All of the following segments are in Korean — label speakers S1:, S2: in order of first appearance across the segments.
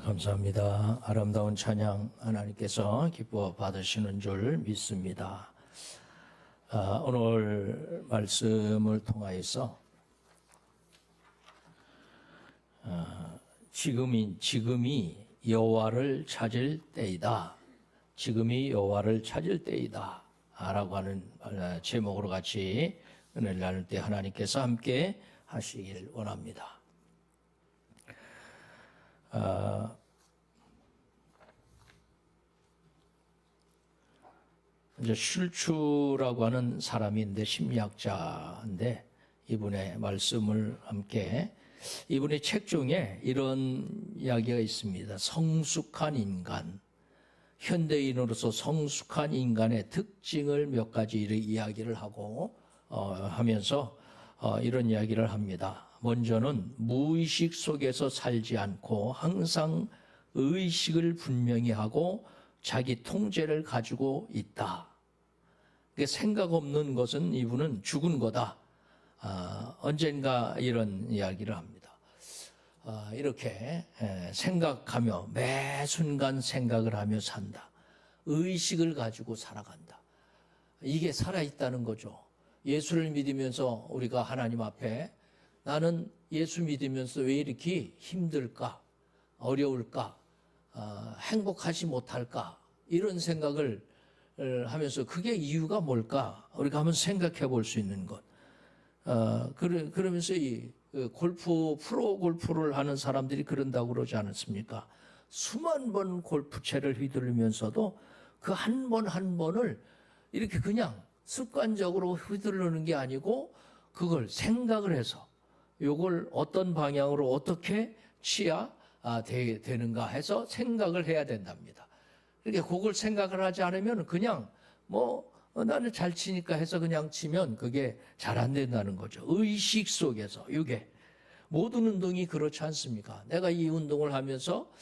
S1: 감사합니다. 아름다운 찬양 하나님께서 기뻐 받으시는 줄 믿습니다. 오늘 말씀을 통하여서 지금이 여호와를 찾을 때이다. 지금이 여호와를 찾을 때이다. 라고 하는 제목으로 같이 은혜를 나눌 때 하나님께서 함께 하시길 원합니다. 이제 슐츠라고 하는 사람인데 심리학자인데 이분의 말씀을 함께 이분의 책 중에 이런 이야기가 있습니다. 성숙한 인간, 현대인으로서 성숙한 인간의 특징을 몇 가지 이야기를 하고 하면서 이런 이야기를 합니다. 먼저는 무의식 속에서 살지 않고 항상 의식을 분명히 하고 자기 통제를 가지고 있다. 생각 없는 것은 이분은 죽은 거다. 언젠가 이런 이야기를 합니다. 이렇게 생각하며 매 순간 생각을 하며 산다. 의식을 가지고 살아간다. 이게 살아있다는 거죠. 예수를 믿으면서 우리가 하나님 앞에 나는 예수 믿으면서 왜 이렇게 힘들까? 어려울까? 행복하지 못할까? 이런 생각을 하면서 그게 이유가 뭘까? 우리가 한번 생각해 볼 수 있는 것. 그러면서 이 프로 골프를 하는 사람들이 그런다고 그러지 않았습니까? 수만 번 골프채를 휘두르면서도 그 한 번 한 번을 이렇게 그냥 습관적으로 휘두르는 게 아니고 그걸 생각을 해서 이걸 어떤 방향으로 어떻게 치야 되는가 해서 생각을 해야 된답니다. 그러니까 그걸 생각을 하지 않으면 그냥 나는 잘 치니까 해서 그냥 치면 그게 잘 안 된다는 거죠. 의식 속에서 이게 모든 운동이 그렇지 않습니까? 내가 이 운동을 하면서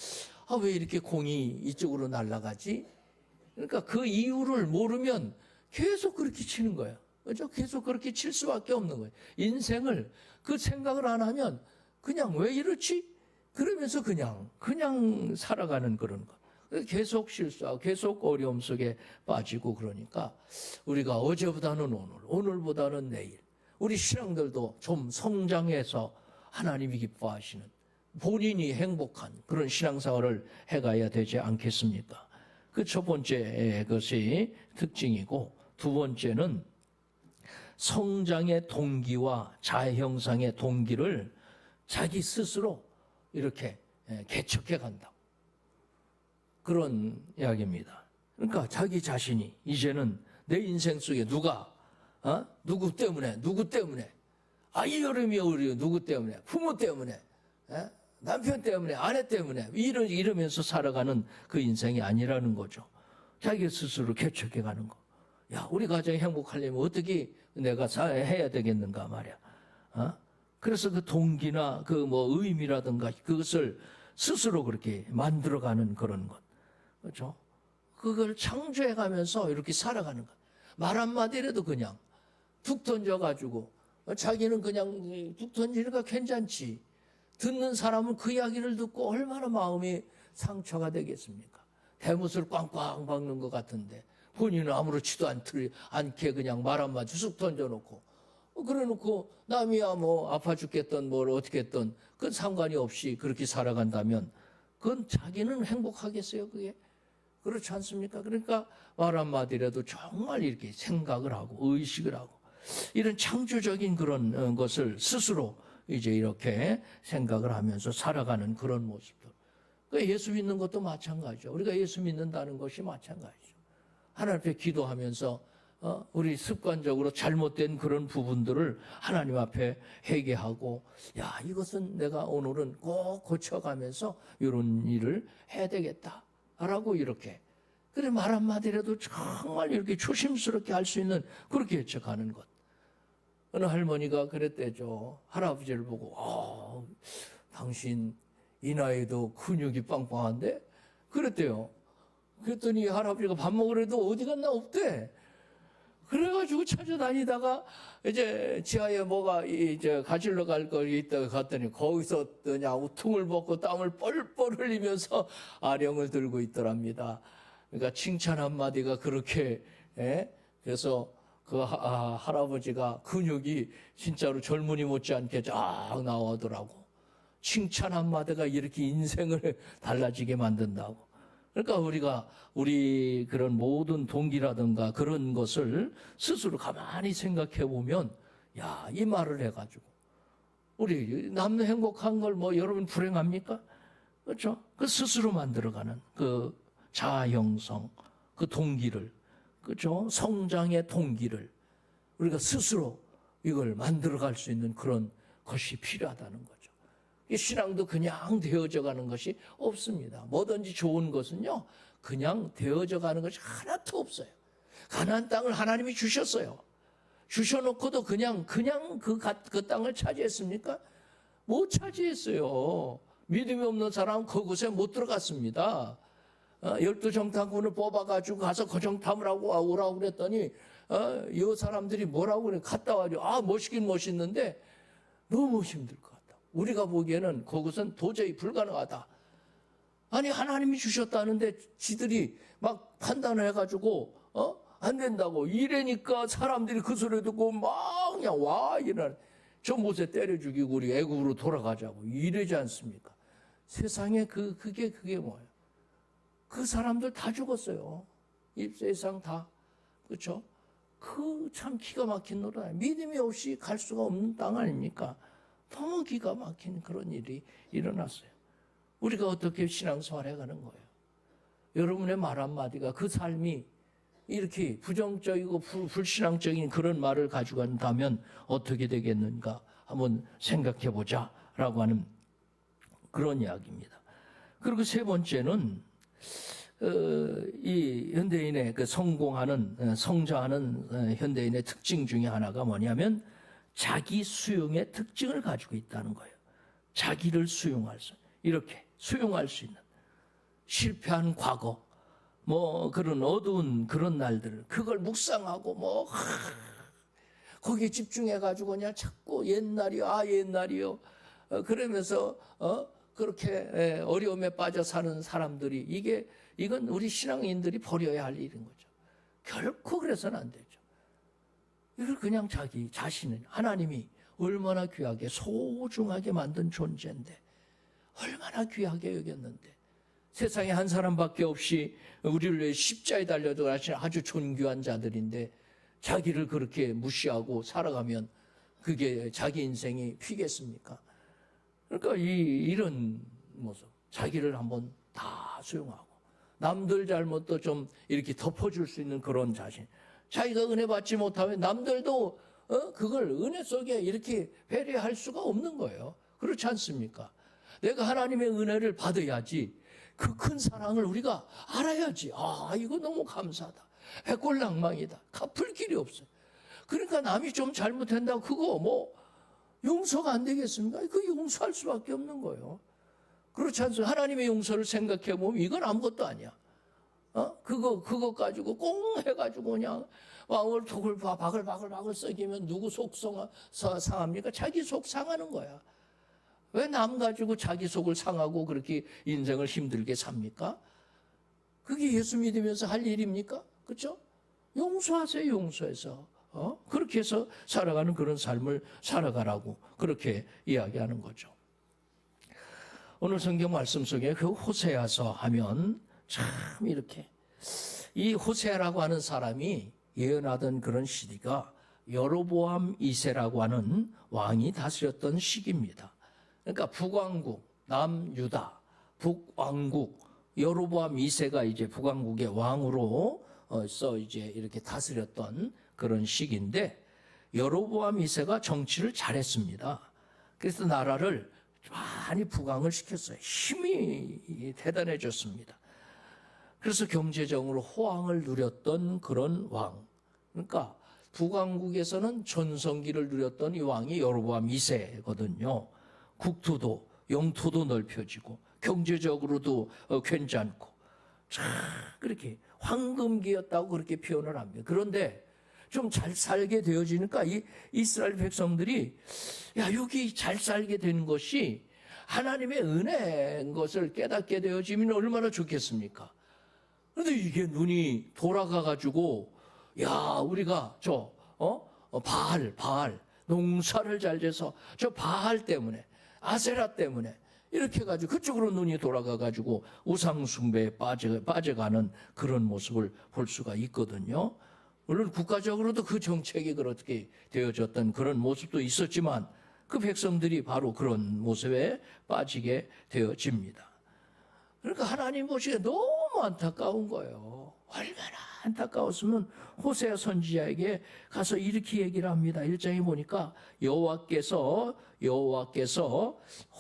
S1: 왜 이렇게 공이 이쪽으로 날아가지? 그러니까 그 이유를 모르면 계속 그렇게 치는 거예요. 그렇죠? 계속 그렇게 칠 수밖에 없는 거예요. 인생을 그 생각을 안 하면 그냥 왜 이렇지? 그러면서 그냥 살아가는 그런 것. 계속 실수하고 계속 어려움 속에 빠지고 그러니까 우리가 어제보다는 오늘보다는 내일 우리 신앙들도 좀 성장해서 하나님이 기뻐하시는 본인이 행복한 그런 신앙생활을 해가야 되지 않겠습니까? 그 첫 번째 것이 특징이고 두 번째는 성장의 동기와 자아 형상의 동기를 자기 스스로 이렇게 개척해 간다. 그런 이야기입니다. 그러니까 자기 자신이 이제는 내 인생 속에 누구 때문에 이 여름이 어려워 누구 때문에 부모 때문에 남편 때문에 아내 때문에 이러면서 살아가는 그 인생이 아니라는 거죠. 자기 스스로 개척해 가는 거. 야, 우리 가정이 행복하려면 어떻게 내가 해야 되겠는가 말이야. 그래서 그 동기나 의미라든가 그것을 스스로 그렇게 만들어가는 그런 것. 그렇죠? 그걸 창조해 가면서 이렇게 살아가는 것. 말 한마디라도 그냥 툭 던져가지고 자기는 그냥 툭 던지니까 괜찮지. 듣는 사람은 그 이야기를 듣고 얼마나 마음이 상처가 되겠습니까? 대못을 꽝꽝 박는 것 같은데 본인은 아무렇지도 않게 그냥 말 한마디 쑥 던져놓고 그래놓고 남이야 아파 죽겠던 뭘 어떻게 했던 그 상관이 없이 그렇게 살아간다면 그건 자기는 행복하겠어요 그게? 그렇지 않습니까? 그러니까 말 한마디라도 정말 이렇게 생각을 하고 의식을 하고 이런 창조적인 그런 것을 스스로 이제 이렇게 생각을 하면서 살아가는 그런 모습들. 그러니까 예수 믿는 것도 마찬가지죠. 우리가 예수 믿는다는 것이 마찬가지죠. 하나님 앞에 기도하면서 우리 습관적으로 잘못된 그런 부분들을 하나님 앞에 회개하고 이것은 내가 오늘은 꼭 고쳐가면서 이런 일을 해야 되겠다라고 이렇게 그래 말 한마디라도 정말 이렇게 조심스럽게 할 수 있는 그렇게 해쳐가는 것. 어느 할머니가 그랬대죠. 할아버지를 보고 당신 이 나이도 근육이 빵빵한데? 그랬대요. 그랬더니 할아버지가 밥 먹으래도 어디 갔나 없대. 그래가지고 찾아다니다가 이제 지하에 뭐가 이제 가지러 갈 거 있다가 갔더니 거기서 그냥 우퉁을 벗고 땀을 뻘뻘 흘리면서 아령을 들고 있더랍니다. 그러니까 칭찬 한마디가 그렇게, 예? 그래서 그 할아버지가 근육이 진짜로 젊은이 못지않게 쫙 나오더라고. 칭찬 한마디가 이렇게 인생을 달라지게 만든다고. 그러니까 우리 그런 모든 동기라든가 그런 것을 스스로 가만히 생각해 보면, 야, 이 말을 해가지고 우리 남 행복한 걸 뭐 여러분 불행합니까? 그렇죠? 그 스스로 만들어가는 그 자아 형성, 그 동기를, 그렇죠? 성장의 동기를 우리가 스스로 이걸 만들어갈 수 있는 그런 것이 필요하다는 거죠. 이 신앙도 그냥 되어져 가는 것이 없습니다. 뭐든지 좋은 것은요, 그냥 되어져 가는 것이 하나도 없어요. 가나안 땅을 하나님이 주셨어요. 주셔놓고도 그냥 그 땅을 차지했습니까? 못 차지했어요. 믿음이 없는 사람은 그곳에 못 들어갔습니다. 12정탐꾼을 뽑아가지고 가서 그 정탐을 하고 오라고 그랬더니, 이 사람들이 뭐라고 그래. 갔다 와가지고, 멋있긴 멋있는데, 너무 힘들 것 같다. 우리가 보기에는 그것은 도저히 불가능하다. 아니, 하나님이 주셨다는데, 지들이 막 판단을 해가지고, 안 된다고. 이래니까 사람들이 그 소리 듣고 막 그냥 와, 이런. 저 못에 때려 죽이고 우리 애국으로 돌아가자고. 이러지 않습니까? 세상에 그게 뭐예요? 그 사람들 다 죽었어요. 이 세상 다. 그렇죠? 그 참 기가 막힌 노래. 믿음이 없이 갈 수가 없는 땅 아닙니까? 너무 기가 막힌 그런 일이 일어났어요. 우리가 어떻게 신앙생활 해가는 거예요? 여러분의 말 한마디가 그 삶이 이렇게 부정적이고 불신앙적인 그런 말을 가지고 간다면 어떻게 되겠는가 한번 생각해 보자라고 하는 그런 이야기입니다. 그리고 세 번째는 이 현대인의 그 성장하는 현대인의 특징 중에 하나가 뭐냐면 자기 수용의 특징을 가지고 있다는 거예요. 자기를 이렇게 수용할 수 있는 실패한 과거, 뭐 그런 어두운 그런 날들, 그걸 묵상하고 거기에 집중해가지고 그냥 자꾸 옛날이요. 그러면서 그렇게 어려움에 빠져 사는 사람들이 이건 우리 신앙인들이 버려야 할 일인 거죠. 결코 그래서는 안 되죠. 이걸 그냥 자기 자신은 하나님이 얼마나 귀하게 소중하게 만든 존재인데, 얼마나 귀하게 여겼는데, 세상에 한 사람밖에 없이 우리를 위해 십자에 달려도 아주 존귀한 자들인데 자기를 그렇게 무시하고 살아가면 그게 자기 인생이 피겠습니까? 그러니까 이런 모습, 자기를 한번 다 수용하고 남들 잘못도 좀 이렇게 덮어줄 수 있는 그런 자신. 자기가 은혜 받지 못하면 남들도 그걸 은혜 속에 이렇게 배려할 수가 없는 거예요. 그렇지 않습니까? 내가 하나님의 은혜를 받아야지. 그 큰 사랑을 우리가 알아야지. 이거 너무 감사하다. 백골낭망이다. 갚을 길이 없어요. 그러니까 남이 좀 잘못한다고 그거 용서가 안 되겠습니까? 그 용서할 수밖에 없는 거예요. 그렇지 않습니까? 하나님의 용서를 생각해 보면 이건 아무것도 아니야. 그거 가지고 꽁 해가지고 그냥 왕을 톡을 바글바글 썩이면 누구 속 상합니까? 자기 속 상하는 거야. 왜 남 가지고 자기 속을 상하고 그렇게 인생을 힘들게 삽니까? 그게 예수 믿으면서 할 일입니까? 그렇죠? 용서하세요, 용서해서. 그렇게 해서 살아가는 그런 삶을 살아가라고 그렇게 이야기하는 거죠. 오늘 성경 말씀 속에 그 호세아서 하면 참 이렇게 이 호세아라고 하는 사람이 예언하던 그런 시기가 여로보암 2세라고 하는 왕이 다스렸던 시기입니다. 그러니까 북왕국, 남유다, 북왕국, 여로보암 2세가 이제 북왕국의 왕으로서 이제 이렇게 다스렸던 그런 시기인데, 여로보암 2세가 정치를 잘했습니다. 그래서 나라를 많이 부강을 시켰어요. 힘이 대단해졌습니다. 그래서 경제적으로 호황을 누렸던 그런 왕. 그러니까 북왕국에서는 전성기를 누렸던 이 왕이 여로보암 2세거든요. 국토도 영토도 넓혀지고 경제적으로도 괜찮고 참 그렇게 황금기였다고 그렇게 표현을 합니다. 그런데 좀 잘 살게 되어지니까 이 이스라엘 백성들이 야, 여기 잘 살게 되는 것이 하나님의 은혜인 것을 깨닫게 되어지면 얼마나 좋겠습니까? 그런데 이게 눈이 돌아가가지고 야, 우리가 바알 농사를 잘 져서 저 바알 때문에 아세라 때문에 이렇게 해가지고 그쪽으로 눈이 돌아가가지고 우상숭배에 빠져가는 그런 모습을 볼 수가 있거든요. 물론 국가적으로도 그 정책이 그렇게 되어졌던 그런 모습도 있었지만 그 백성들이 바로 그런 모습에 빠지게 되어집니다. 그러니까 하나님 보시기에 너무 안타까운 거예요. 얼마나 안타까웠으면 호세아 선지자에게 가서 이렇게 얘기를 합니다. 1장에 보니까 여호와께서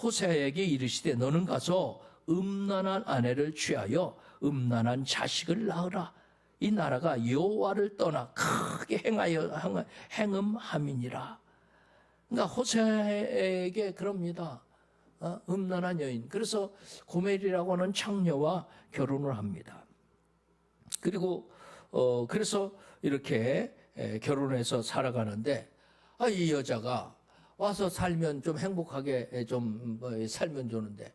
S1: 호세아에게 이르시되 너는 가서 음란한 아내를 취하여 음란한 자식을 낳으라. 이 나라가 여호와를 떠나 크게 행음함이니라. 그러니까 호세아에게 그럽니다. 음란한 여인. 그래서 고멜이라고 하는 창녀와 결혼을 합니다. 그리고 그래서 이렇게 결혼해서 살아가는데 이 여자가 와서 살면 좀 행복하게 좀 살면 좋은데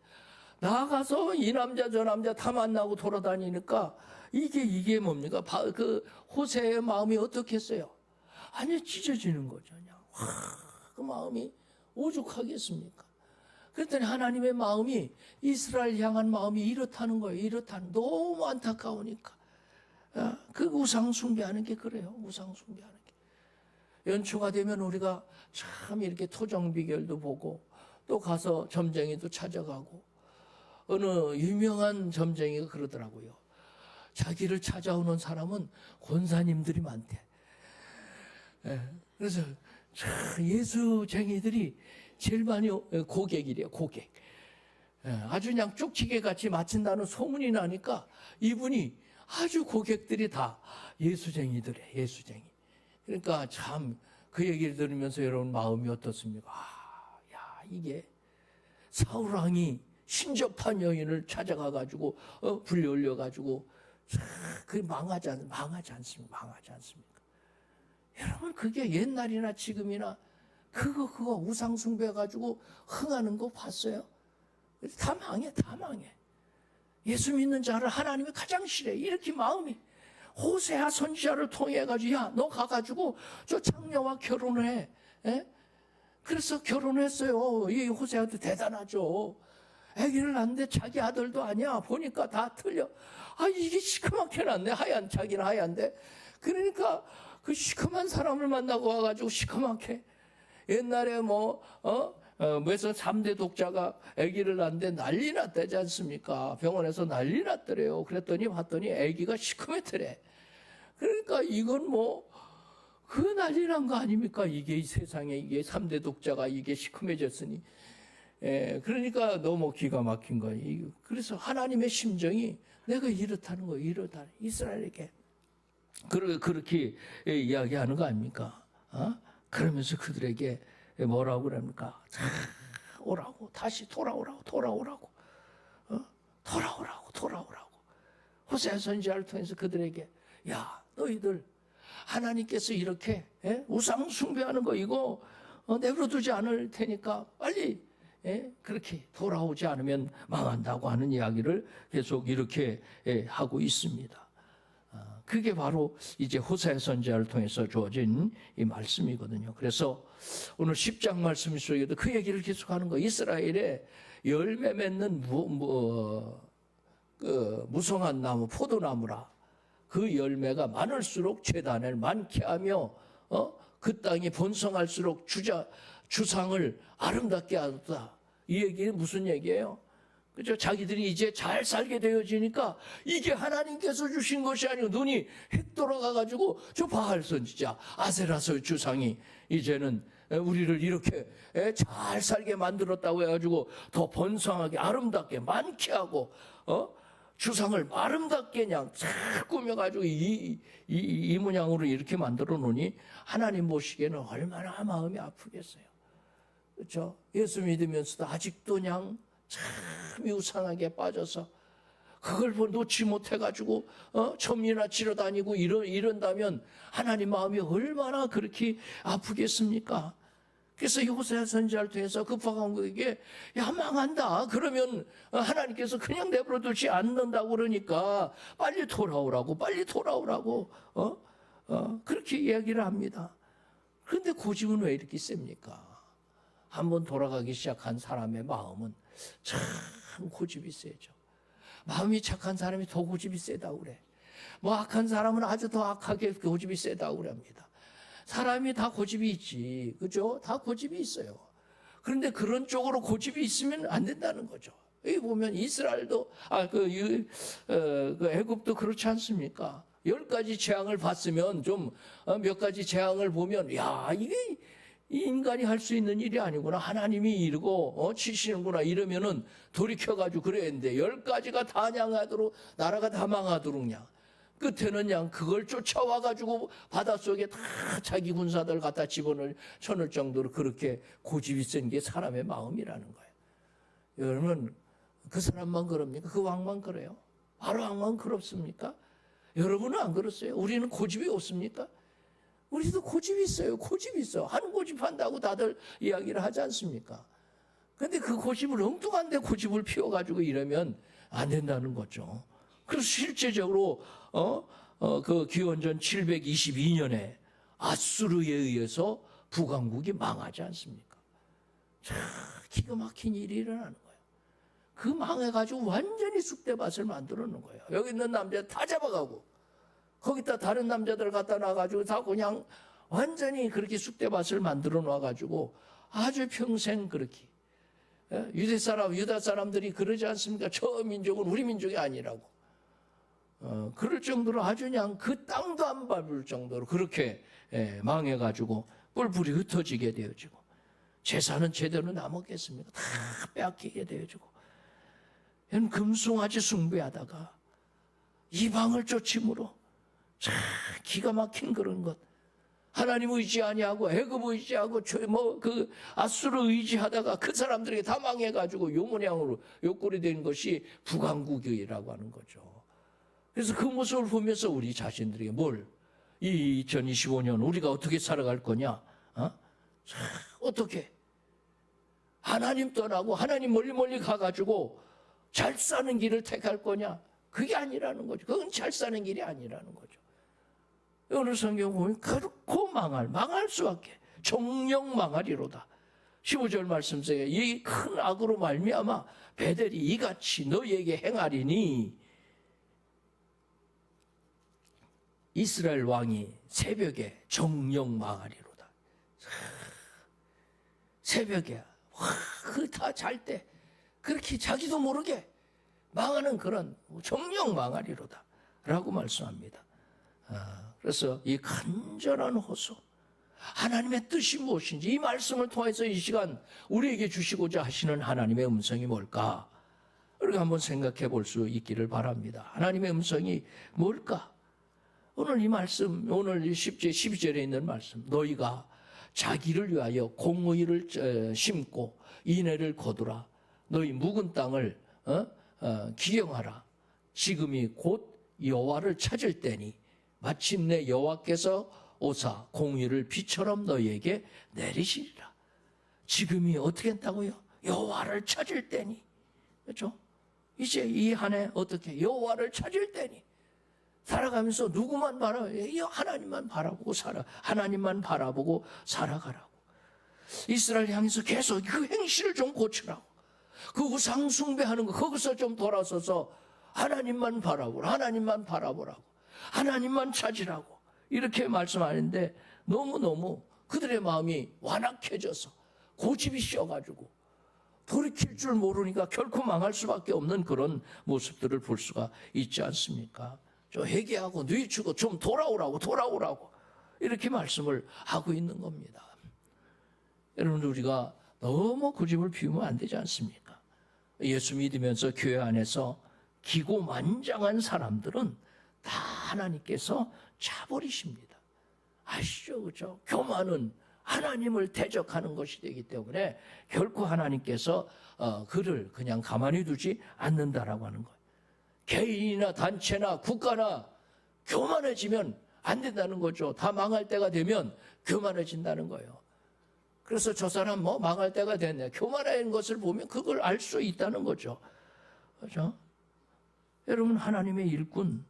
S1: 나가서 이 남자 저 남자 다 만나고 돌아다니니까 이게 뭡니까? 그 호세의 마음이 어떻겠어요? 아니 찢어지는 거죠. 그냥 그 마음이 오죽하겠습니까? 그랬더니 하나님의 마음이 이스라엘 향한 마음이 이렇다는 거예요. 이렇다는 너무 안타까우니까. 그 우상 숭배하는 게 그래요. 우상 숭배하는 게. 연초가 되면 우리가 참 이렇게 토정 비결도 보고 또 가서 점쟁이도 찾아가고 어느 유명한 점쟁이가 그러더라고요. 자기를 찾아오는 사람은 권사님들이 많대. 그래서 예수쟁이들이 제일 많이 고객이래요. 고객. 아주 그냥 쪽지게 같이 마친다는 소문이 나니까 이분이 아주 고객들이 다 예수쟁이들이에요. 예수쟁이. 그러니까 참 그 얘기를 들으면서 여러분 마음이 어떻습니까? 이게 사울왕이 신접한 여인을 찾아가가지고 불리 올려가지고 그게 망하지 않습니까? 여러분 그게 옛날이나 지금이나 그거 우상 숭배해가지고 흥하는 거 봤어요? 다 망해. 예수 믿는 자를 하나님이 가장 싫어해. 이렇게 마음이. 호세아 선지자를 통해가지고 야, 너 가가지고 저 창녀와 결혼을 해. 그래서 결혼했어요. 이 호세아도 대단하죠. 아기를 낳는데 자기 아들도 아니야. 보니까 다 틀려. 이게 시커멓게 났네. 자기는 하얀데. 그러니까 그 시커먼 사람을 만나고 와가지고 시커멓게. 옛날에 무슨 3대 독자가 아기를 낳는데 난리 났다지 않습니까? 병원에서 난리 났더래요. 그랬더니 봤더니 아기가 시커멓더래. 그러니까 이건 그 난리 난 거 아닙니까? 이게 이 세상에 이게 3대 독자가 이게 시커매졌으니. 그러니까 너무 기가 막힌 거예요. 그래서 하나님의 심정이 내가 이렇다는 거예요. 이렇다. 이스라엘에게. 그렇게 이야기하는 거 아닙니까? 그러면서 그들에게 뭐라고 그럽니까? 오라고. 다시 돌아오라고. 돌아오라고. 호세아 선지자를 통해서 그들에게 야, 너희들 하나님께서 이렇게 우상 숭배하는 거 이거 내버려두지 않을 테니까 빨리 그렇게 돌아오지 않으면 망한다고 하는 이야기를 계속 이렇게 하고 있습니다. 그게 바로 이제 호세아 선지자를 통해서 주어진 이 말씀이거든요. 그래서 오늘 10장 말씀 속에도 그 얘기를 계속하는 거예요. 이스라엘에 열매 맺는 무성한 나무, 포도나무라. 그 열매가 많을수록 제단을 많게 하며 그 땅이 번성할수록 주상을 아름답게 하다. 이 얘기는 무슨 얘기예요? 그죠? 자기들이 이제 잘 살게 되어지니까 이게 하나님께서 주신 것이 아니고 눈이 획 돌아가가지고 저 바알 선지자 아세라서 주상이 이제는 우리를 이렇게 잘 살게 만들었다고 해가지고 더 번성하게 아름답게 많게 하고 주상을 아름답게 그냥 쫙 꾸며가지고 이 모양으로 이렇게 만들어 놓으니 하나님 보시기에는 얼마나 마음이 아프겠어요. 그렇죠? 예수 믿으면서도 아직도 그냥 참 우상하게 빠져서 그걸 놓지 못해가지고 점이나 치러 다니고 이런다면 하나님 마음이 얼마나 그렇게 아프겠습니까? 그래서 호세아 선지자를 통해서 그 부강국에게 야 망한다 그러면 하나님께서 그냥 내버려 두지 않는다고 그러니까 빨리 돌아오라고 그렇게 이야기를 합니다. 그런데 고집은 왜 이렇게 셉니까? 한번 돌아가기 시작한 사람의 마음은 참 고집이 세죠. 마음이 착한 사람이 더 고집이 세다고 그래. 뭐 악한 사람은 아주 더 악하게 고집이 세다고 그럽니다. 사람이 다 고집이 있지, 그죠? 다 고집이 있어요. 그런데 그런 쪽으로 고집이 있으면 안 된다는 거죠. 여기 보면 이스라엘도, 애굽도 그렇지 않습니까? 10가지 재앙을 봤으면 좀 몇 가지 재앙을 보면, 야, 이게 인간이 할 수 있는 일이 아니구나. 하나님이 이러고 치시는구나. 이러면은 돌이켜가지고 그래야 되는데 10가지가 다 향하도록 나라가 다 망하도록 그냥. 끝에는 그냥 그걸 쫓아와가지고 바닷속에 다 자기 군사들 갖다 쳐넣을 정도로 그렇게 고집이 센 게 사람의 마음이라는 거예요. 여러분, 그 사람만 그럽니까? 그 왕만 그래요? 바로 왕만 그렇습니까? 여러분은 안 그렇어요? 우리는 고집이 없습니까? 우리도 고집이 있어요. 고집이 있어. 한 고집한다고 다들 이야기를 하지 않습니까? 근데 그 고집을 엉뚱한데 고집을 피워가지고 이러면 안 된다는 거죠. 그래서 실제적으로 그 기원전 722년에 아수르에 의해서 북왕국이 망하지 않습니까? 참 기가 막힌 일이 일어나는 거예요. 그 망해가지고 완전히 쑥대밭을 만들어 놓은 거예요. 여기 있는 남자 다 잡아가고 거기다 다른 남자들 갖다 놔가지고 다 그냥 완전히 그렇게 쑥대밭을 만들어 놔가지고 아주 평생 그렇게 유다 사람들이 그러지 않습니까? 저 민족은 우리 민족이 아니라고. 그럴 정도로 아주 그냥 그 땅도 안 밟을 정도로 그렇게 망해가지고 뿔뿔이 흩어지게 되어지고 재산은 제대로 남았겠습니까? 다 빼앗기게 되어지고 금송아지 숭배하다가 이방을 쫓임으로 참 기가 막힌 그런 것. 하나님 의지 아니하고 애굽 의지하고 그 아수르 의지하다가 그 사람들에게 다 망해가지고 요 모양으로 요 꼴이 된 것이 북왕국이라고 하는 거죠. 그래서 그 모습을 보면서 우리 자신들에게 이 2025년 우리가 어떻게 살아갈 거냐? 어떻게? 하나님 떠나고 하나님 멀리 가가지고 잘 사는 길을 택할 거냐? 그게 아니라는 거죠. 그건 잘 사는 길이 아니라는 거죠. 오늘 성경 보면 그렇고 망할 수밖에. 정령 망하리로다. 15절 말씀 속에 이 큰 악으로 말미암아 베델이 이같이 너희에게 행하리니 이스라엘 왕이 새벽에 정령 망하리로다. 새벽에 그 다 잘 때 그렇게 자기도 모르게 망하는 그런 정령 망하리로다 라고 말씀합니다. 그래서 이 간절한 호소, 하나님의 뜻이 무엇인지 이 말씀을 통해서 이 시간 우리에게 주시고자 하시는 하나님의 음성이 뭘까? 우리가 한번 생각해 볼 수 있기를 바랍니다. 하나님의 음성이 뭘까? 오늘 이 말씀, 오늘 12절에 있는 말씀, 너희가 자기를 위하여 공의를 심고 인애를 거두라. 너희 묵은 땅을 기경하라. 지금이 곧 여호와를 찾을 때니 마침내 여호와께서 오사 공의를 비처럼 너희에게 내리시리라. 지금이 어떻게 했다고요? 여호와를 찾을 때니. 그렇죠? 이제 이 한 해 어떻게 여호와를 찾을 때니 살아가면서 누구만 하나님만 바라보고 하나님만 바라보고 살아가라고. 이스라엘 향해서 계속 그 행실을 좀 고치라고. 그 우상 숭배하는 거 거기서 좀 돌아서서 하나님만 바라보라고. 하나님만 찾으라고 이렇게 말씀하는데 너무너무 그들의 마음이 완악해져서 고집이 씌어가지고 돌이킬 줄 모르니까 결코 망할 수밖에 없는 그런 모습들을 볼 수가 있지 않습니까? 좀 회개하고 뉘우치고 좀 돌아오라고 이렇게 말씀을 하고 있는 겁니다. 여러분, 우리가 너무 고집을 피우면 안 되지 않습니까? 예수 믿으면서 교회 안에서 기고만장한 사람들은 다 하나님께서 차버리십니다. 아시죠? 그죠? 교만은 하나님을 대적하는 것이 되기 때문에 결코 하나님께서 그를 그냥 가만히 두지 않는다라고 하는 거예요. 개인이나 단체나 국가나 교만해지면 안 된다는 거죠. 다 망할 때가 되면 교만해진다는 거예요. 그래서 저 사람 뭐 망할 때가 됐네. 교만한 것을 보면 그걸 알 수 있다는 거죠. 그렇죠? 여러분, 하나님의 일꾼이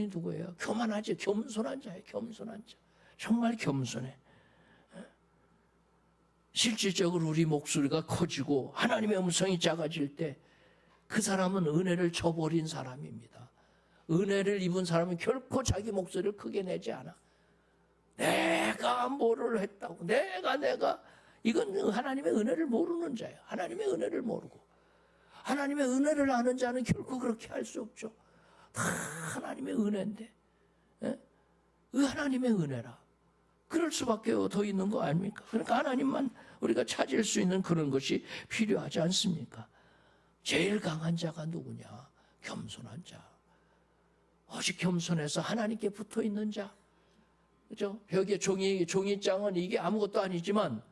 S1: 누구예요? 교만하지, 겸손한 자예요. 겸손한 자. 정말 겸손해. 실질적으로 우리 목소리가 커지고 하나님의 음성이 작아질 때 그 사람은 은혜를 저버린 사람입니다. 은혜를 입은 사람은 결코 자기 목소리를 크게 내지 않아. 내가 뭐를 했다고, 내가 이건 하나님의 은혜를 모르는 자예요. 하나님의 은혜를 모르고. 하나님의 은혜를 아는 자는 결코 그렇게 할 수 없죠. 다 하나님의 은혜인데, 하나님의 은혜라. 그럴 수밖에 더 있는 거 아닙니까? 그러니까 하나님만 우리가 찾을 수 있는 그런 것이 필요하지 않습니까? 제일 강한 자가 누구냐? 겸손한 자. 오직 겸손해서 하나님께 붙어 있는 자. 그죠? 벽에 종이장은 이게 아무것도 아니지만,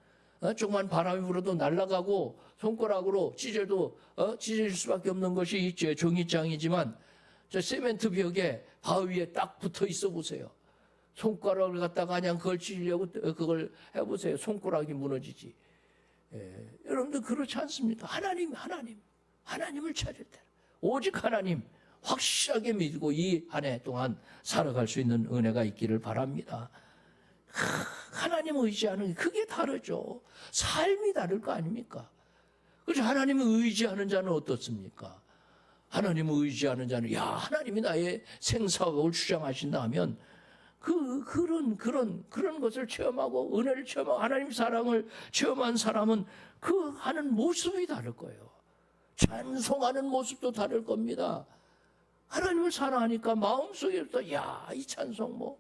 S1: 조그만 바람이 불어도 날아가고 손가락으로 찢을 수밖에 없는 것이 있죠. 종이장이지만, 저 세멘트 벽에 바위에 딱 붙어 있어 보세요. 손가락을 갖다가 그냥 그걸 찢으려고 그걸 해보세요. 손가락이 무너지지. 여러분들 그렇지 않습니까? 하나님을 찾을 때 오직 하나님 확실하게 믿고 이 한 해 동안 살아갈 수 있는 은혜가 있기를 바랍니다. 하나님 의지하는 게 그게 다르죠. 삶이 다를 거 아닙니까? 그래서 하나님을 의지하는 자는 어떻습니까? 하나님을 의지하는 자는 하나님이 나의 생사업을 주장하신다 하면 그런 것을 체험하고 은혜를 체험하고 하나님 사랑을 체험한 사람은 그 하는 모습이 다를 거예요. 찬송하는 모습도 다를 겁니다. 하나님을 사랑하니까 마음속에부터 이 찬송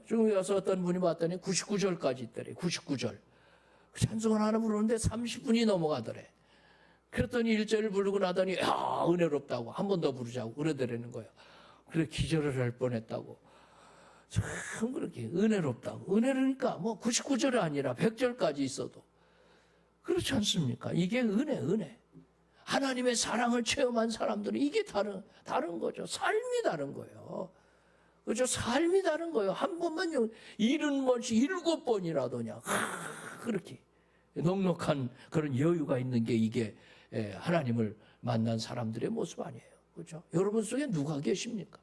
S1: 중국에 가서 어떤 분이 봤더니 99절까지 있더래. 99절. 찬송을 하나 부르는데 30분이 넘어가더래. 그랬더니 1절을 부르고 나더니 은혜롭다고 한 번 더 부르자고 그러더라는 거예요. 그래 기절을 할 뻔했다고. 참 그렇게 은혜롭다고. 은혜니까 99절이 아니라 100절까지 있어도 그렇지 않습니까? 이게 은혜. 하나님의 사랑을 체험한 사람들은 이게 다른 거죠. 삶이 다른 거예요. 그렇죠? 삶이 다른 거예요. 한 번만 70번씩 7번이라도 그냥 그렇게 넉넉한 그런 여유가 있는 게 이게 하나님을 만난 사람들의 모습 아니에요. 그렇죠? 여러분 속에 누가 계십니까?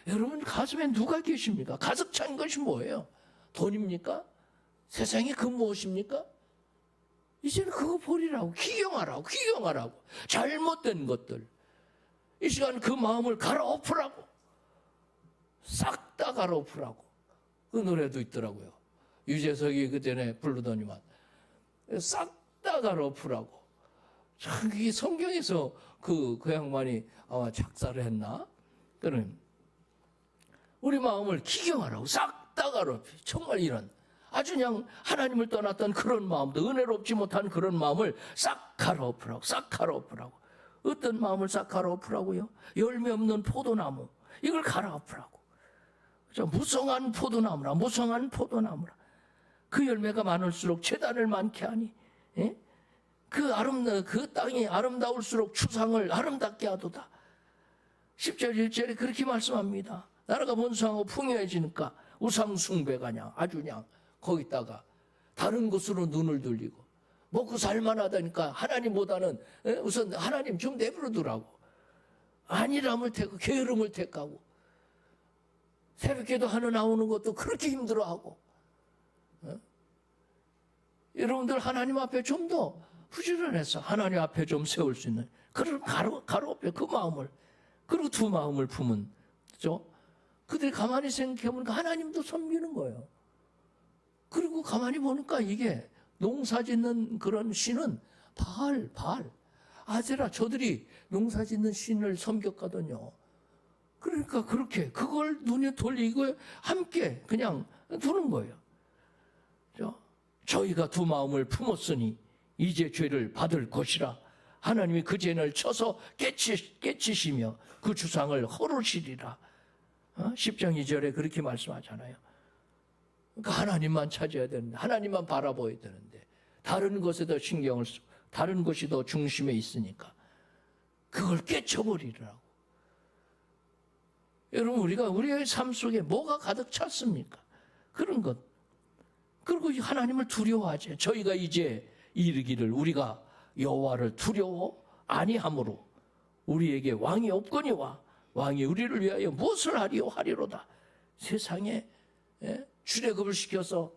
S1: 여러분 가슴에 누가 계십니까? 가득 찬 것이 뭐예요? 돈입니까? 세상에 그 무엇입니까? 이제는 그거 버리라고, 귀경하라고. 잘못된 것들. 이 시간 그 마음을 갈아엎으라고. 싹 다 갈아엎으라고. 그 노래도 있더라고요. 유재석이 그전에 부르더니만. 싹 다 갈아엎으라고. 참, 이게 성경에서 그 양반이 아마 작사를 했나? 그는 우리 마음을 기경하라고 싹 다 갈아엎혀. 정말 이런. 아주 그냥 하나님을 떠났던 그런 마음도 은혜롭지 못한 그런 마음을 싹 갈아엎으라고. 어떤 마음을 싹 갈아엎으라고요? 열매 없는 포도나무 이걸 갈아엎으라고. 무성한 포도나무라. 그 열매가 많을수록 재단을 많게 하니 그 땅이 아름다울수록 추상을 아름답게 하도다. 10절 1절에 그렇게 말씀합니다. 나라가 번성하고 풍요해지니까 우상 숭배가 아주 거기다가 다른 곳으로 눈을 돌리고 먹고 살만하다니까 하나님보다는 우선 하나님 좀 내버려 두라고 안일함을 택하고 게으름을 택하고 새벽기도 하나 나오는 것도 그렇게 힘들어하고 여러분들 하나님 앞에 좀 더 부지런해서 하나님 앞에 좀 세울 수 있는 그런 가로엎에 그 마음을 그리고 두 마음을 품은 그죠? 그들이 가만히 생각해보니까 하나님도 섬기는 거예요. 그리고 가만히 보니까 이게 농사 짓는 그런 신은 바알, 아세라 저들이 농사 짓는 신을 섬겼거든요. 그러니까 그렇게 그걸 눈에 돌리고 함께 그냥 두는 거예요. 저희가 두 마음을 품었으니 이제 죄를 받을 것이라. 하나님이 그 죄를 쳐서 깨치시며 그 주상을 헐으시리라. 10장 2절에 그렇게 말씀하잖아요. 그러니까 하나님만 찾아야 되는데 하나님만 바라보아야 되는데 다른 것에 더 신경을 쓰고 다른 것이 더 중심에 있으니까 그걸 깨쳐버리라고. 여러분, 우리의 삶 속에 뭐가 가득 찼습니까? 그런 것. 그리고 하나님을 두려워하죠. 저희가 이제 이르기를 우리가 여호와를 두려워 아니함으로 우리에게 왕이 없거니와 왕이 우리를 위하여 무엇을 하리로다. 세상에 출애굽을 시켜서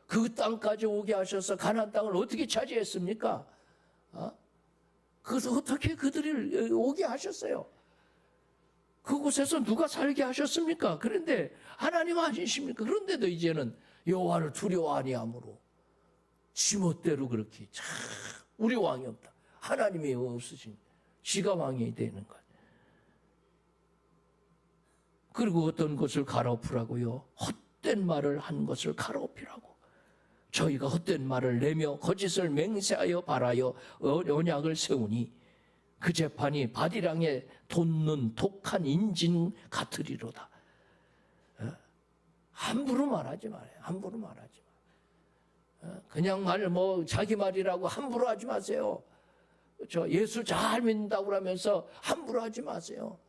S1: 그 땅까지 오게 하셔서 가나안 땅을 어떻게 차지했습니까? 그것을 어떻게 그들을 오게 하셨어요? 그곳에서 누가 살게 하셨습니까? 그런데 하나님 아니십니까? 그런데도 이제는 여호와를 두려워 아니함으로 지멋대로 그렇게 참 우리 왕이 없다. 하나님이 없으신 지가 왕이 되는 것. 그리고 어떤 것을 갈아엎으라고요? 헛된 말을 한 것을 갈아엎으라고. 저희가 헛된 말을 내며 거짓을 맹세하여 바라여 언약을 세우니 그 재판이 바디랑에 돋는 독한 인진 같으리로다. 함부로 말하지 말아요. 함부로 말하지 마. 그냥 자기 말이라고 함부로 하지 마세요. 그렇죠? 예수 잘 믿는다고 그러면서 함부로 하지 마세요.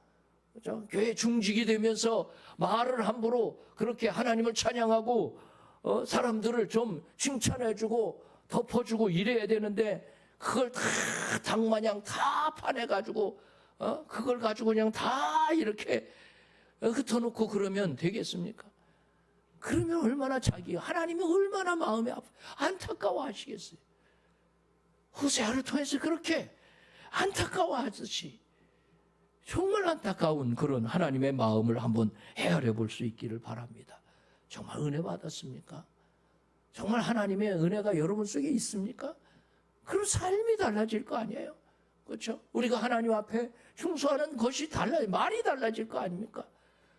S1: 그렇죠? 교회 중직이 되면서 말을 함부로 그렇게 하나님을 찬양하고 사람들을 좀 칭찬해주고 덮어주고 이래야 되는데 그걸 다 당마냥 다 파내가지고 그걸 가지고 그냥 다 이렇게 흩어놓고 그러면 되겠습니까? 그러면 얼마나 하나님이 얼마나 마음이 안타까워하시겠어요? 호세아를 통해서 그렇게 안타까워하듯이 정말 안타까운 그런 하나님의 마음을 한번 헤아려 볼 수 있기를 바랍니다. 정말 은혜 받았습니까? 정말 하나님의 은혜가 여러분 속에 있습니까? 그럼 삶이 달라질 거 아니에요? 그렇죠? 우리가 하나님 앞에 충성하는 것이 말이 달라질 거 아닙니까?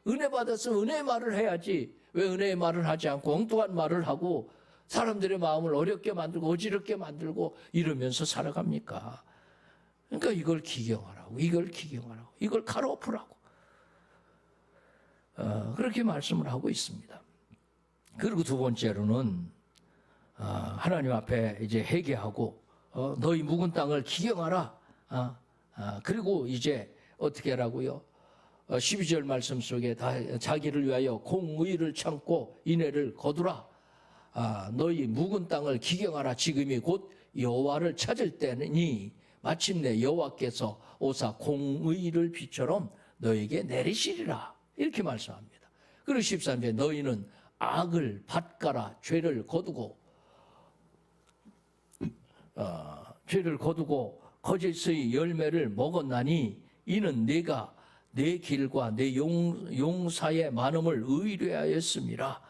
S1: 은혜 받았으면 은혜의 말을 해야지. 왜 은혜의 말을 하지 않고 엉뚱한 말을 하고 사람들의 마음을 어렵게 만들고 어지럽게 만들고 이러면서 살아갑니까? 그러니까 이걸 기경하라고, 이걸 갈아엎으라고 그렇게 말씀을 하고 있습니다. 그리고 두 번째로는 하나님 앞에 이제 회개하고 너희 묵은 땅을 기경하라. 그리고 이제 어떻게 하라고요? 12절 말씀 속에 자기를 위하여 공의를 참고 인애를 거두라. 너희 묵은 땅을 기경하라. 지금이 곧 여호와를 찾을 때니 마침내 여호와께서 오사 공의를 비처럼 너에게 내리시리라. 이렇게 말씀합니다. 그리고 13절 너희는 악을 밭가라. 죄를 거두고 거짓의 열매를 먹었나니 이는 내가 내 길과 내 용사의 많음을 의뢰하였음이라.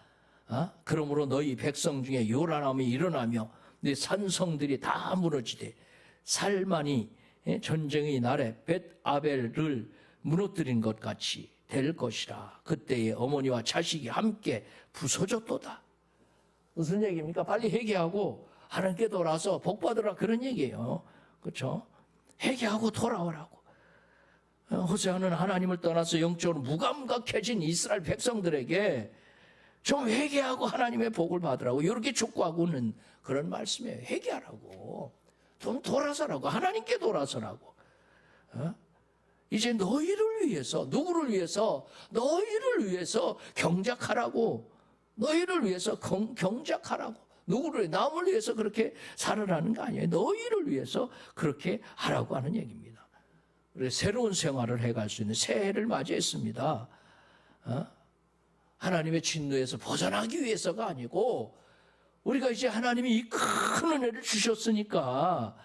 S1: 그러므로 너희 백성 중에 요란함이 일어나며 내 산성들이 다 무너지되 살만이 전쟁의 날에 벳아벨을 무너뜨린 것 같이 될 것이라. 그때에 어머니와 자식이 함께 부서졌도다. 무슨 얘기입니까? 빨리 회개하고 하나님께 돌아서 복 받으라 그런 얘기예요. 그렇죠? 회개하고 돌아오라고. 호세아는 하나님을 떠나서 영적으로 무감각해진 이스라엘 백성들에게 좀 회개하고 하나님의 복을 받으라고 이렇게 촉구하고는 그런 말씀이에요. 회개하라고. 좀 돌아서라고. 하나님께 돌아서라고. 이제 너희를 위해서, 누구를 위해서? 너희를 위해서 경작하라고. 너희를 위해서 경작하라고. 누구를, 남을 위해서 그렇게 살으라는 거 아니에요. 너희를 위해서 그렇게 하라고 하는 얘기입니다. 그래서 새로운 생활을 해갈 수 있는 새해를 맞이했습니다. 하나님의 진노에서 벗어나기 위해서가 아니고 우리가 이제 하나님이 이 큰 은혜를 주셨으니까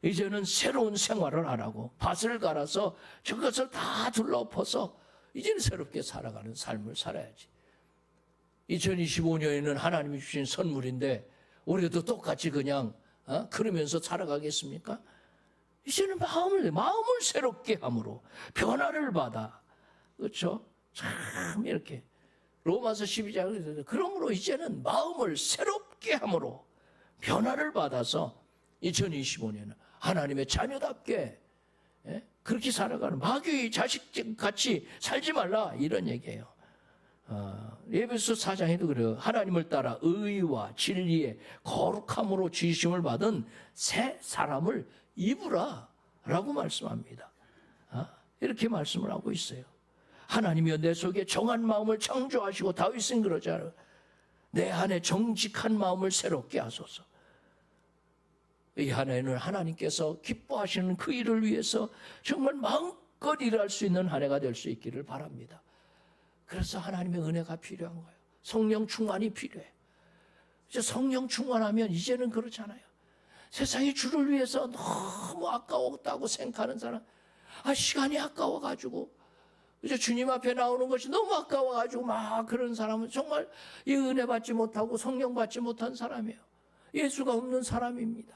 S1: 이제는 새로운 생활을 하라고 밭을 갈아서 저것을 다 둘러엎어서 이제는 새롭게 살아가는 삶을 살아야지. 2025년에는 하나님이 주신 선물인데 우리도 똑같이 그냥 그러면서 살아가겠습니까? 이제는 마음을 새롭게 함으로 변화를 받아. 그렇죠? 참 이렇게 로마서 12장에 그러므로 이제는 마음을 새롭게 함으로 변화를 받아서 2025년은 하나님의 자녀답게 그렇게 살아가는 마귀의 자식같이 살지 말라 이런 얘기예요. 에베소 4장에도 그래요. 하나님을 따라 의와 진리의 거룩함으로 지으심을 받은 새 사람을 입으라 라고 말씀합니다. 이렇게 말씀을 하고 있어요. 하나님이여 내 속에 정한 마음을 창조하시고, 다윗은 그러잖아요. 내 안에 정직한 마음을 새롭게 하소서. 이 한 해는 하나님께서 기뻐하시는 그 일을 위해서 정말 마음껏 일할 수 있는 한 해가 될 수 있기를 바랍니다. 그래서 하나님의 은혜가 필요한 거예요. 성령 충만이 필요해요. 이제 성령 충만하면 이제는 그렇잖아요. 세상이 주를 위해서 너무 아까웠다고 생각하는 사람, 시간이 아까워가지고 이제 주님 앞에 나오는 것이 너무 아까워가지고 막 그런 사람은 정말 이 은혜 받지 못하고 성령 받지 못한 사람이에요. 예수가 없는 사람입니다.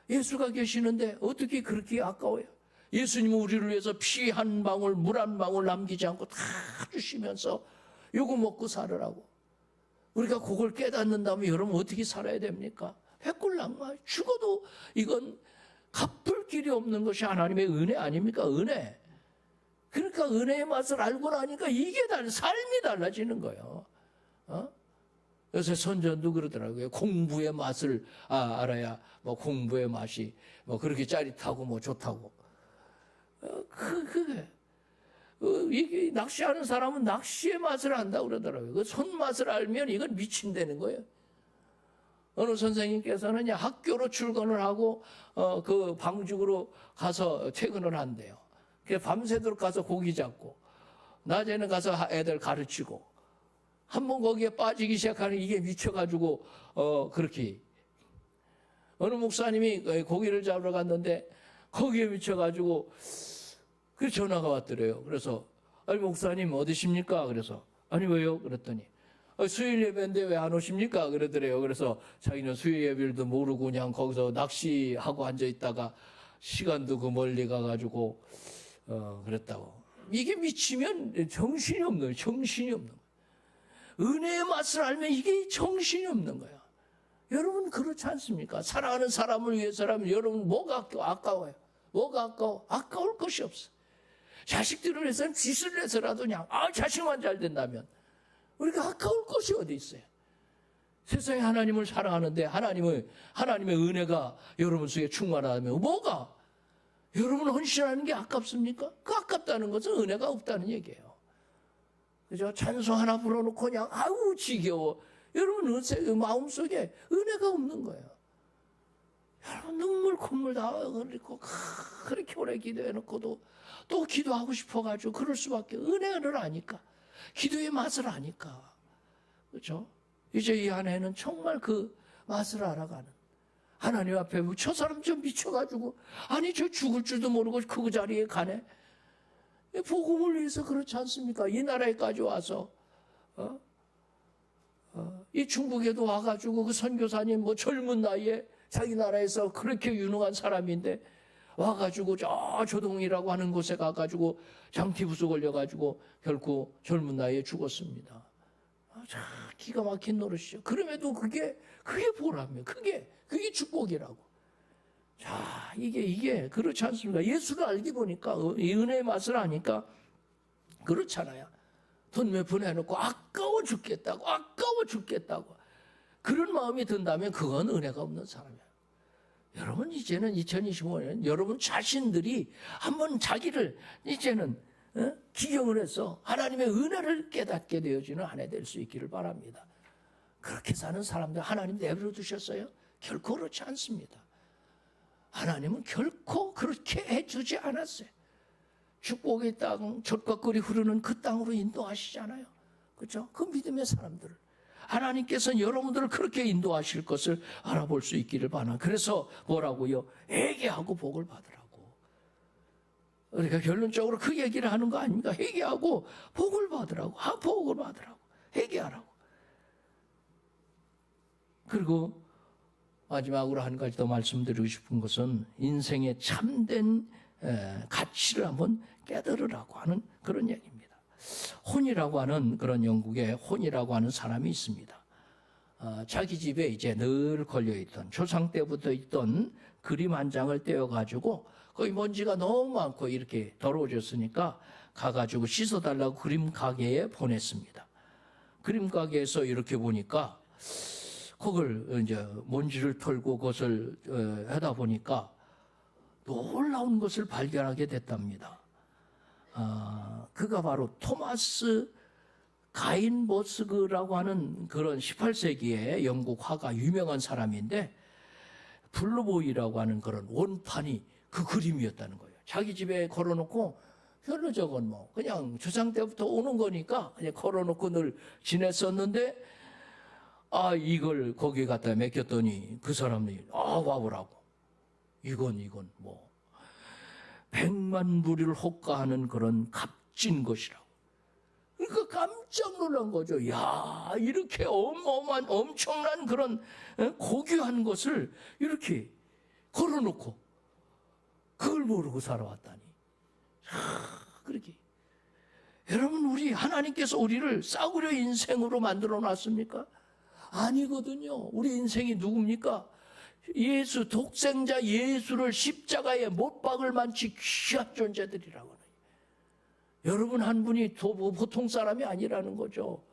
S1: 예수가 계시는데 어떻게 그렇게 아까워요? 예수님은 우리를 위해서 피 한 방울, 물 한 방울 남기지 않고 다 주시면서 요거 먹고 살으라고. 우리가 그걸 깨닫는다면 여러분 어떻게 살아야 됩니까? 백골랑말 죽어도 이건 갚을 길이 없는 것이 하나님의 은혜 아닙니까? 은혜. 그러니까 은혜의 맛을 알고 나니까 이게 삶이 달라지는 거예요. 요새 선전도 그러더라고요. 공부의 맛을 알아야 뭐 공부의 맛이 뭐 그렇게 짜릿하고 뭐 좋다고. 그게 이게 낚시하는 사람은 낚시의 맛을 안다고 그러더라고요. 그 손맛을 알면 이건 미친다는 거예요. 어느 선생님께서는 학교로 출근을 하고 그 방죽으로 가서 퇴근을 한대요. 밤새도록 가서 고기 잡고 낮에는 가서 애들 가르치고 한번 거기에 빠지기 시작하면 이게 미쳐가지고 그렇게 어느 목사님이 고기를 잡으러 갔는데 거기에 미쳐가지고 그 전화가 왔더래요. 그래서 아니 목사님 어디십니까? 그래서 아니 왜요? 그랬더니 수요일 예배인데 왜 안 오십니까? 그러더래요. 그래서 자기는 수요일 예배도 모르고 그냥 거기서 낚시하고 앉아 있다가 시간도 그 멀리 가가지고 그랬다고. 이게 미치면 정신이 없는 거예요. 정신이 없는 거예요. 은혜의 맛을 알면 이게 정신이 없는 거예요. 여러분 그렇지 않습니까? 사랑하는 사람을 위해서라면 여러분 뭐가 아까워요? 뭐가 아까워? 아까울 것이 없어. 자식들을 위해서는 짓을 내서라도 그냥 자식만 잘 된다면 우리가 아까울 것이 어디 있어요? 세상에 하나님을 사랑하는데 하나님의 은혜가 여러분 속에 충만하다면 뭐가? 여러분 헌신하는 게 아깝습니까? 그 아깝다는 것은 은혜가 없다는 얘기예요. 그죠? 찬송 하나 불러놓고 그냥 아우 지겨워. 여러분 마음속에 은혜가 없는 거예요. 여러분 눈물 콧물 다 흘리고 그렇게 오래 기도해놓고도 또 기도하고 싶어가지고 그럴 수밖에. 은혜를 아니까, 기도의 맛을 아니까. 그렇죠? 이제 이 한 해는 정말 그 맛을 알아가는, 하나님 앞에 저 사람 좀 미쳐가지고 아니 저 죽을 줄도 모르고 그 자리에 가네. 복음을 위해서 그렇지 않습니까? 이 나라에까지 와서 이 중국에도 와가지고 그 선교사님 뭐 젊은 나이에 자기 나라에서 그렇게 유능한 사람인데 와가지고 저 조동이라고 하는 곳에 가가지고 장티부스 걸려가지고 결국 젊은 나이에 죽었습니다. 참 기가 막힌 노릇이죠. 그럼에도 그게 보람이에요. 그게 축복이라고. 자, 이게 그렇지 않습니까? 예수를 알기 보니까 이 은혜의 맛을 아니까 그렇잖아요. 돈 몇 푼 해놓고 아까워 죽겠다고 그런 마음이 든다면 그건 은혜가 없는 사람이에요. 여러분 이제는 2025년 여러분 자신들이 한번 자기를 이제는 기경을 해서 하나님의 은혜를 깨닫게 되어지는 한 해 될 수 있기를 바랍니다. 그렇게 사는 사람들 하나님 내버려 두셨어요? 결코 그렇지 않습니다. 하나님은 결코 그렇게 해주지 않았어요. 축복의 땅, 젖과 꿀이 흐르는 그 땅으로 인도하시잖아요. 그렇죠? 그 믿음의 사람들을 하나님께서는 여러분들을 그렇게 인도하실 것을 알아볼 수 있기를 바랍니다. 그래서 뭐라고요? 회개하고 복을 받으라고. 우리가 결론적으로 그 얘기를 하는 거 아닙니까? 회개하고 복을 받으라고. 복을 받으라고. 회개하라고. 그리고 마지막으로 한 가지 더 말씀드리고 싶은 것은 인생의 참된 가치를 한번 깨달으라고 하는 그런 얘기입니다. 혼이라고 하는 그런 영국에 혼이라고 하는 사람이 있습니다. 자기 집에 이제 늘 걸려있던 조상 때부터 있던 그림 한 장을 떼어가지고 거기 먼지가 너무 많고 이렇게 더러워졌으니까 가가지고 씻어달라고 그림 가게에 보냈습니다. 그림 가게에서 이렇게 보니까 그걸 이제 먼지를 털고 그것을 하다 보니까 놀라운 것을 발견하게 됐답니다. 그가 바로 토마스 가인버스그라고 하는 그런 18세기의 영국 화가, 유명한 사람인데 블루보이라고 하는 그런 원판이 그 그림이었다는 거예요. 자기 집에 걸어놓고 별로 저건 뭐 그냥 조상 때부터 오는 거니까 그냥 걸어놓고 늘 지냈었는데 이걸 거기에 갖다 맡겼더니 그 사람이 와보라고. 이건 뭐 100만 부리를 호가하는 그런 값진 것이라고. 그러니까 깜짝 놀란 거죠. 야, 이렇게 어마어마한 엄청난 그런 고귀한 것을 이렇게 걸어놓고 그걸 모르고 살아왔다니. 그렇게. 여러분, 우리 하나님께서 우리를 싸구려 인생으로 만들어 놨습니까? 아니거든요. 우리 인생이 누굽니까? 예수, 독생자 예수를 십자가에 못 박을 만치 귀한 존재들이라고. 여러분 한 분이 보통 사람이 아니라는 거죠.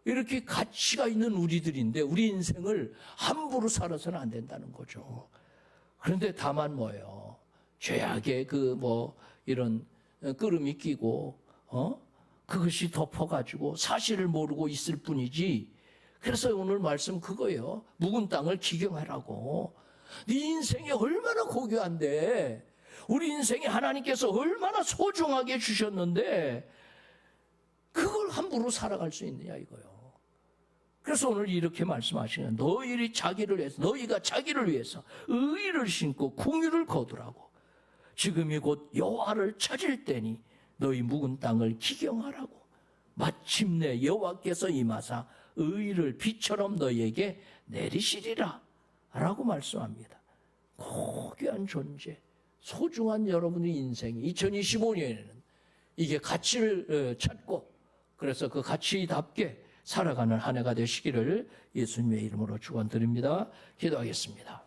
S1: 이렇게 가치가 있는 우리들인데 우리 인생을 함부로 살아서는 안 된다는 거죠. 그런데 다만 뭐예요? 죄악의 이런 끄름이 끼고 그것이 덮어가지고 사실을 모르고 있을 뿐이지. 그래서 오늘 말씀 그거예요. 묵은 땅을 기경하라고. 네 인생이 얼마나 고귀한데, 우리 인생에 하나님께서 얼마나 소중하게 주셨는데 그걸 함부로 살아갈 수 있느냐 이거요. 그래서 오늘 이렇게 말씀하시는, 너희가 자기를 위해서 의를 신고 궁유를 거두라고. 지금이 곧 여호와를 찾을 때니 너희 묵은 땅을 기경하라고. 마침내 여호와께서 임하사 의를 비처럼 너희에게 내리시리라 라고 말씀합니다. 고귀한 존재, 소중한 여러분의 인생이 2025년에는 이게 가치를 찾고, 그래서 그 가치답게 살아가는 한 해가 되시기를 예수님의 이름으로 축원드립니다. 기도하겠습니다.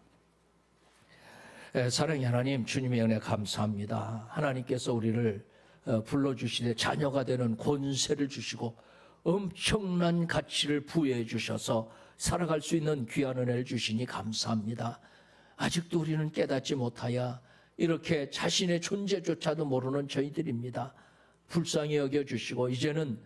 S1: 사랑의 하나님, 주님의 은혜 감사합니다. 하나님께서 우리를 불러주시되 자녀가 되는 권세를 주시고 엄청난 가치를 부여해 주셔서 살아갈 수 있는 귀한 은혜를 주시니 감사합니다. 아직도 우리는 깨닫지 못하여 이렇게 자신의 존재조차도 모르는 저희들입니다. 불쌍히 여겨주시고 이제는